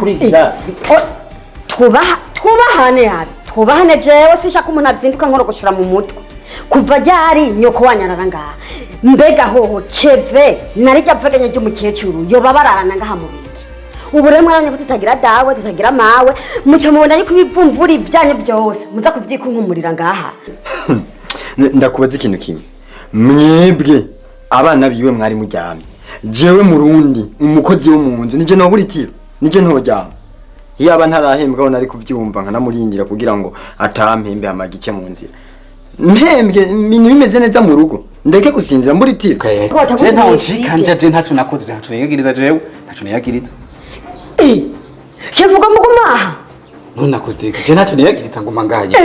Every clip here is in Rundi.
kurira twubahane yabi twubahane jewe sishaka umuntu azinduka nkorogoshora mu mutwe kuva ryari nyoko wanyarara ngaha mbega hoho keve narijya pfeganya ry'umukecuru yoba bararana ngaha mu biki ubu rero mwaranye ko tutagira dawe tutagira mawe muce mubona yuko ibivumvura ivyanye byose muza kuvyikunkumurira ngaha ndakubaza ikintu kimwe mwebwe abana biwe mwari muryamye jewe murundi umukozi wo mu nzu nije nobura itiro nije ntojyama iyo aba ntarahembwa nari kuvyumva nkanamurindira kugira ngo atampembe amagice mu nzira mpembwe bimeze neza mu rugo ndeke gusinzira muri tiro je ntawo nshikanje je ntacu nakoze ntacu niyagiriza jewe ntacu niyagiriza kivuga mugumaha ntunakoze je ntacu niyagiriza ngo manganye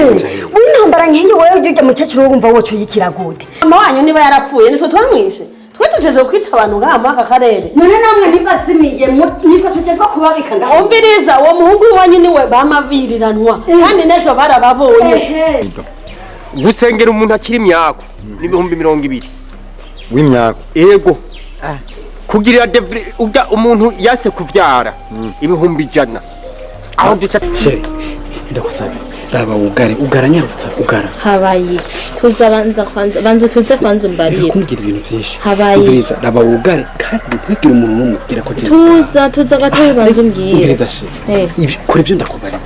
w'intambara nk'iyi wewe ujye mukecuru wumva woco yikira gute mama wanyu niba yarapfuye nitwe twamwishe twe tujeje kwica abantu ngaha muri aka karere none namwe ntibazimiye niko tugezwa kubabika ngaho umviriza uwo muhungu wanyu niwe bamabiriranwa kandi nejo barababonye gusengera umuntu akiri imyako n'ibihumbi 200 w'imyako ego kugirira ujya umuntu yase kuvyara ibihumbi 100 aho duca sheri ndakusaba raba ugaranyarutsa ugara habaye tuza banza tuze kwanza umbarire kumbwira ibintu byinshi habaye umviriza raba ugare kandi ntugire umuntu n'umubwira ko tuza gatoye banza umbwire umviriza sheri ibi kuri byo ndakubariye